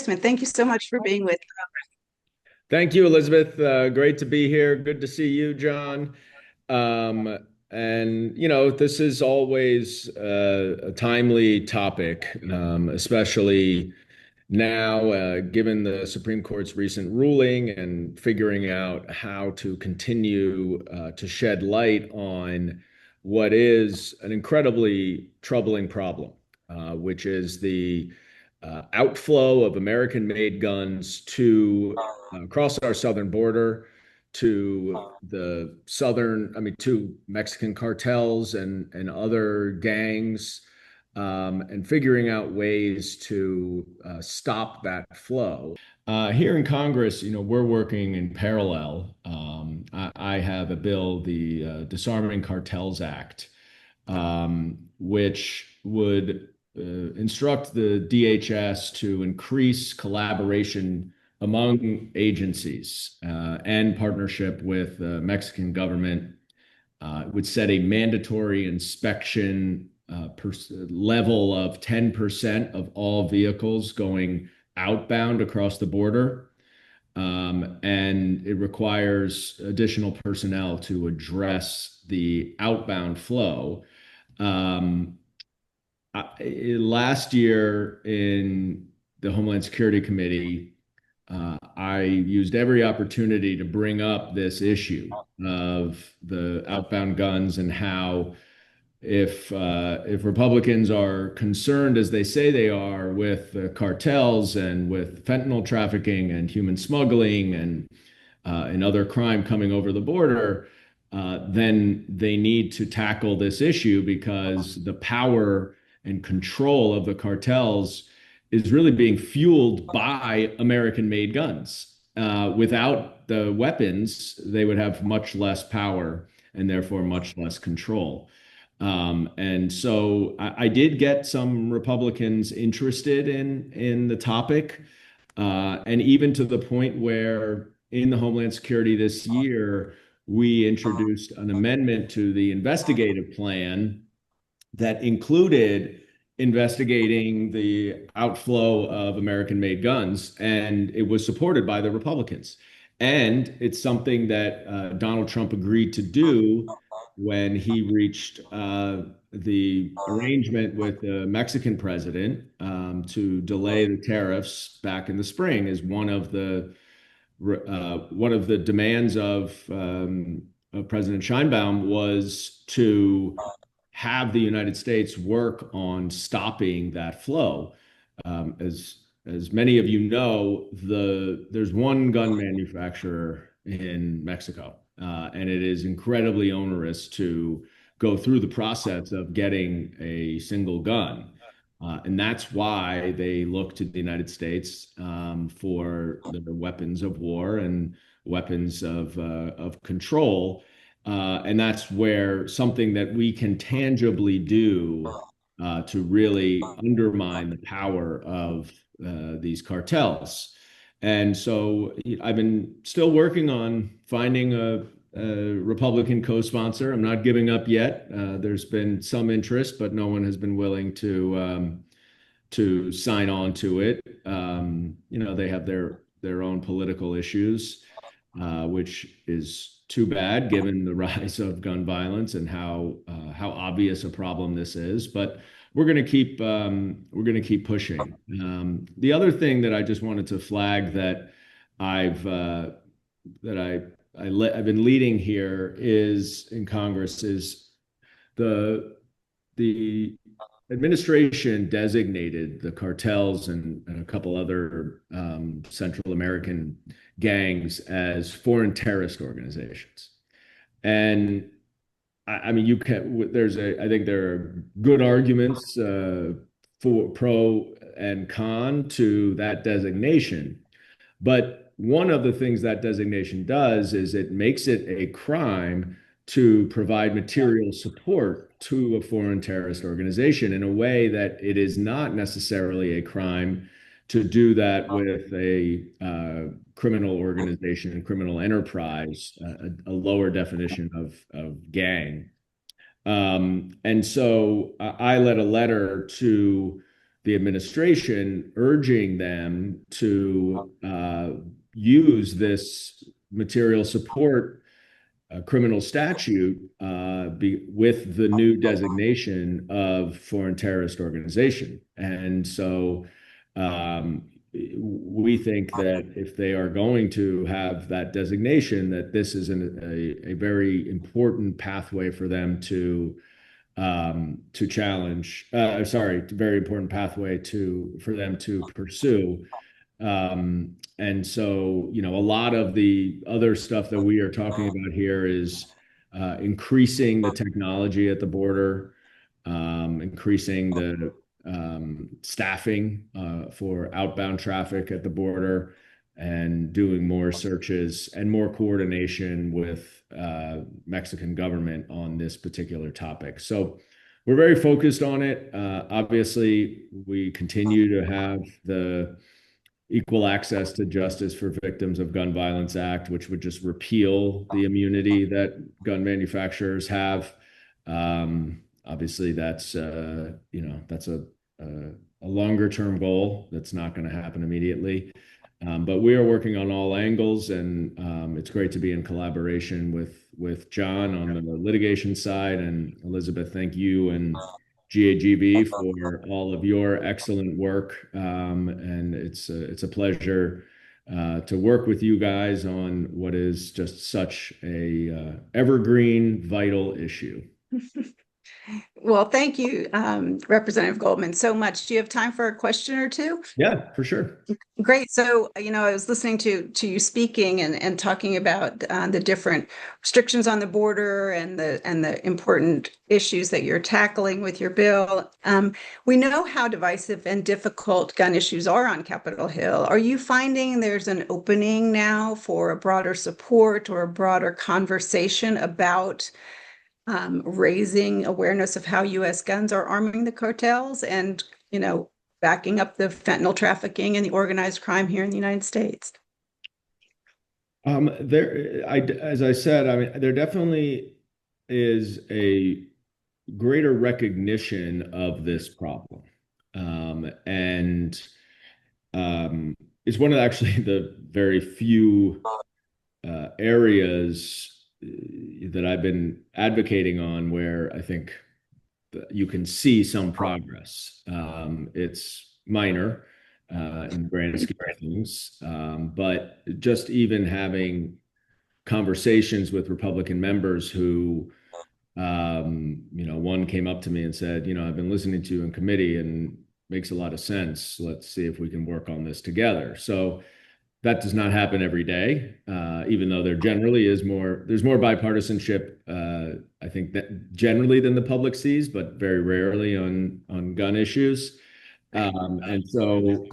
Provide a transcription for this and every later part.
Congressman. Thank you so much for being with. Thank you, Elizabeth. Great to be here. Good to see you, John. Um, this is always a timely topic, especially now, given the Supreme Court's recent ruling and figuring out how to continue to shed light on what is an incredibly troubling problem, which is the outflow of American-made guns to across our southern border to to Mexican cartels and other gangs, and figuring out ways to stop that flow. Here in Congress, we're working in parallel. I have a bill, the Disarming Cartels Act, which would instruct the DHS to increase collaboration among agencies and partnership with the Mexican government. It would set a mandatory inspection level of 10% of all vehicles going outbound across the border. And it requires additional personnel to address the outbound flow. Um, Last year in the Homeland Security Committee, I used every opportunity to bring up this issue of the outbound guns and how if Republicans are concerned, as they say they are, with the cartels and with fentanyl trafficking and human smuggling and other crime coming over the border, then they need to tackle this issue because the power and control of the cartels is really being fueled by American-made guns. Without the weapons, they would have much less power and therefore much less control. And so I did get some Republicans interested in the topic, and even to the point where in the Homeland Security this year, we introduced an amendment to the investigative plan that included investigating the outflow of American-made guns, and it was supported by the Republicans. And it's something that Donald Trump agreed to do when he reached the arrangement with the Mexican president to delay the tariffs back in the spring, as one of the demands of President Sheinbaum was to have the United States work on stopping that flow. As many of you know, there's one gun manufacturer in Mexico, and it is incredibly onerous to go through the process of getting a single gun. And that's why they look to the United States for the weapons of war and weapons of control. And that's where something that we can tangibly do to really undermine the power of these cartels. And so I've been still working on finding a Republican co-sponsor. I'm not giving up yet. There's been some interest, but no one has been willing to sign on to it. They have their own political issues, which is too bad given the rise of gun violence and how obvious a problem this is. But we're going to keep pushing. The other thing that I just wanted to flag that I've that I've been leading here is in Congress is the administration designated the cartels and a couple other Central American gangs as foreign terrorist organizations. And I mean, I think there are good arguments for pro and con to that designation. But one of the things that designation does is it makes it a crime to provide material support to a foreign terrorist organization in a way that it is not necessarily a crime to do that with a criminal organization and criminal enterprise, a lower definition of gang. And so I led a letter to the administration, urging them to use this material support criminal statute with the new designation of foreign terrorist organization. And so we think that if they are going to have that designation, that this is a very important pathway for them to challenge. Sorry, very important pathway for them to pursue. And so, a lot of the other stuff that we are talking about here is increasing the technology at the border, increasing the staffing for outbound traffic at the border, and doing more searches and more coordination with Mexican government on this particular topic. So we're very focused on it. Obviously, we continue to have the Equal Access to Justice for Victims of Gun Violence Act, which would just repeal the immunity that gun manufacturers have. Obviously, that's that's a longer term goal. That's not going to happen immediately. But we are working on all angles, and it's great to be in collaboration with Jon on the litigation side, and Elizabeth, thank you and GAGV for all of your excellent work. And it's a pleasure to work with you guys on what is just such a evergreen, vital issue. Well, thank you, Representative Goldman, so much. Do you have time for a question or two? Yeah, for sure. Great. So, I was listening to you speaking and talking about the different restrictions on the border and the important issues that you're tackling with your bill. We know how divisive and difficult gun issues are on Capitol Hill. Are you finding there's an opening now for a broader support or a broader conversation about raising awareness of how U.S. guns are arming the cartels and, backing up the fentanyl trafficking and the organized crime here in the United States? As I said, I mean, there definitely is a greater recognition of this problem. And it's one of actually the very few areas that I've been advocating on where I think you can see some progress. It's minor in the grand scheme of things, but just even having conversations with Republican members who, one came up to me and said, I've been listening to you in committee and makes a lot of sense. Let's see if we can work on this together. So that does not happen every day, even though there's more bipartisanship, I think, that generally than the public sees, but very rarely on gun issues. And so,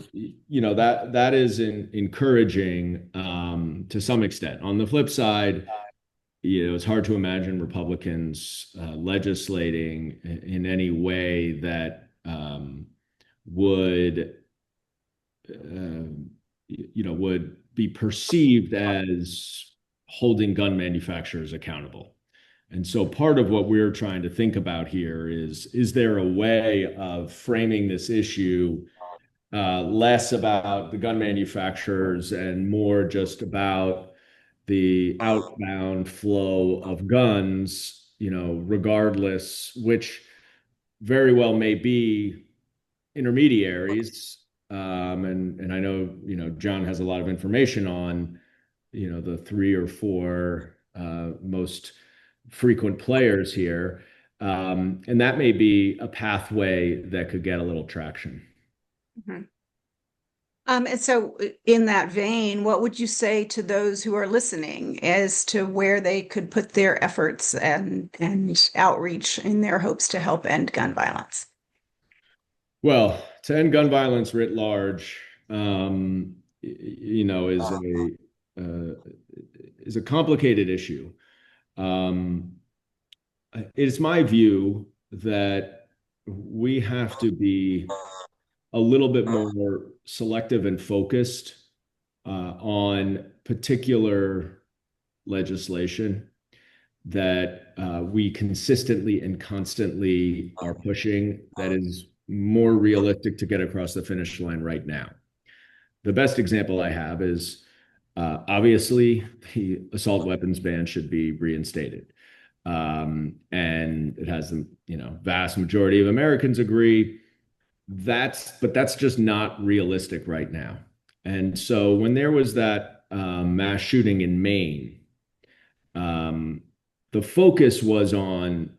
that is encouraging to some extent. On the flip side, it's hard to imagine Republicans legislating in any way that would would be perceived as holding gun manufacturers accountable. And so part of what we're trying to think about here is there a way of framing this issue less about the gun manufacturers and more just about the outbound flow of guns, regardless, which very well may be intermediaries. And I know, Jon has a lot of information on, the 3 or 4 most frequent players here. And that may be a pathway that could get a little traction. Mm-hmm. And so in that vein, what would you say to those who are listening as to where they could put their efforts and outreach in their hopes to help end gun violence? Well, to end gun violence writ large, is a complicated issue. It's my view that we have to be a little bit more selective and focused on particular legislation that we consistently and constantly are pushing that is more realistic to get across the finish line right now. The best example I have is obviously the assault weapons ban should be reinstated. And it has the vast majority of Americans agree. But that's just not realistic right now. And so when there was that mass shooting in Maine, um, the focus was on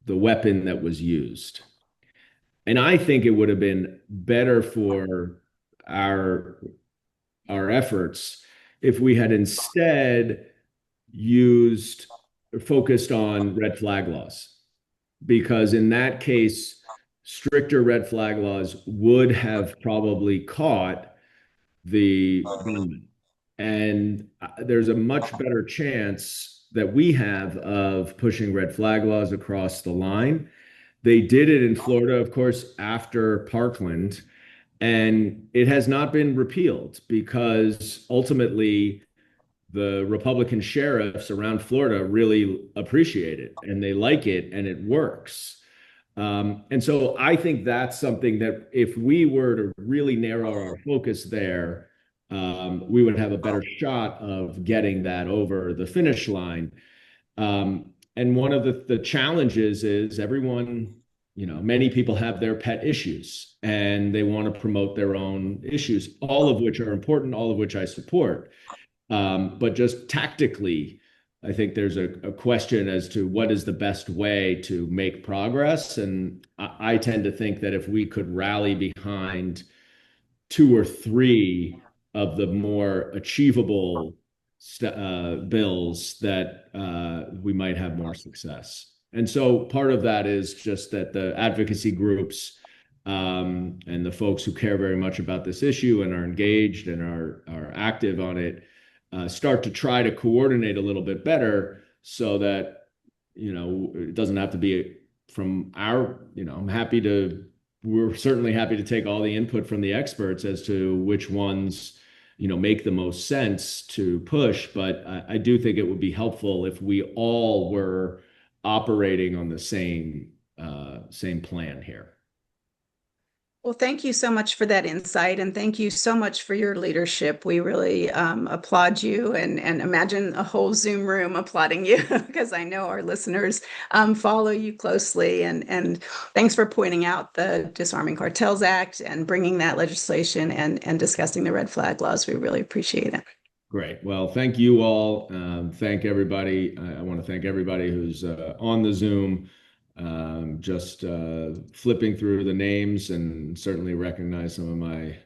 the weapon that was used. And I think it would have been better for our our efforts if we had instead used or focused on red flag laws, because in that case, stricter red flag laws would have probably caught the gunman. And there's a much better chance that we have of pushing red flag laws across the line. They did it in Florida, of course, after Parkland, and it has not been repealed because ultimately the Republican sheriffs around Florida really appreciate it and they like it and it works. And so I think that's something that if we were to really narrow our focus there, we would have a better shot of getting that over the finish line. And one of the challenges is everyone, many people have their pet issues and they want to promote their own issues, all of which are important, all of which I support. But just tactically, I think there's a question as to what is the best way to make progress. And I tend to think that if we could rally behind two or three of the more achievable bills, that we might have more success. And so part of that is just that the advocacy groups and the folks who care very much about this issue and are engaged and are active on it start to try to coordinate a little bit better so that, it doesn't have to be from we're certainly happy to take all the input from the experts as to which ones, make the most sense to push. But I do think it would be helpful if we all were operating on the same plan here. Well, thank you so much for that insight, and thank you so much for your leadership. We really applaud you and imagine a whole Zoom room applauding you because I know our listeners follow you closely. And thanks for pointing out the Disarming Cartels Act and bringing that legislation and discussing the red flag laws. We really appreciate it. Great. Well, thank you all. Thank everybody. I want to thank everybody who's on the Zoom. Just flipping through the names and certainly recognize some of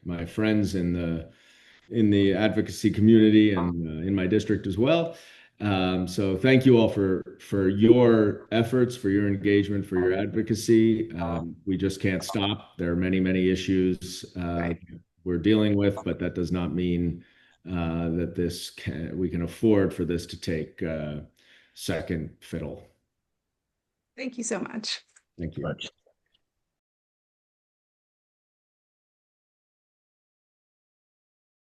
my friends in the advocacy community and in my district as well. So thank you all for your efforts, for your engagement, for your advocacy. We just can't stop. There are many issues we're dealing with, but that does not mean that we can afford for this to take second fiddle. Thank you so much. Thank you.